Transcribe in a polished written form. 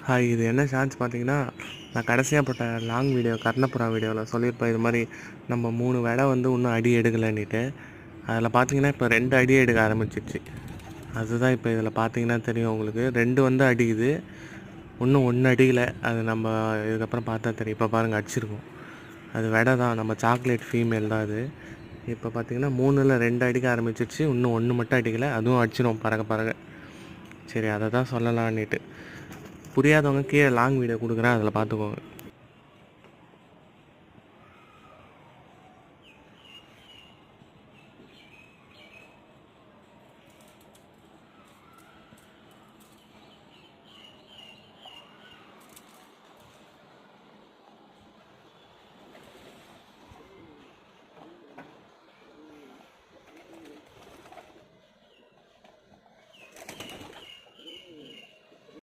Hi, இது என்ன shorts பார்த்தீங்கன்னா, நான் கடைசியாக போட்ட லாங் வீடியோ கர்ணப்புறா வீடியோவில் சொல்லியிருப்பேன். இது மாதிரி நம்ம 3 வேடை வந்து இன்னும் அடி எடுக்கலைன்னுட்டு. அதில் பார்த்தீங்கன்னா இப்போ 2 அடி எடுக்க ஆரம்பிச்சிடுச்சு. அதுதான் இப்போ இதில் பார்த்தீங்கன்னா தெரியும் உங்களுக்கு. 2 வந்து அடிக்குது, இன்னும் 1 அடிக்கலை. அது நம்ம இதுக்கப்புறம் பார்த்தா தெரியும். இப்போ பாருங்கள் அடிச்சிருக்கோம். அது வெடை தான், நம்ம சாக்லேட் ஃபீமேல் தான் அது. இப்போ பார்த்தீங்கன்னா 3ல் 2 அடிக்க ஆரம்பிச்சிடுச்சு, இன்னும் 1 மட்டும் அடிக்கலை. அதுவும் அடிச்சிடும் பறக்க பறக்க. சரி, அதை தான் சொல்லலான்னுட்டு. புரியாதவங்க கீழே லாங் வீடியோ கொடுக்குறேன், அதில் பார்த்துக்கோங்க.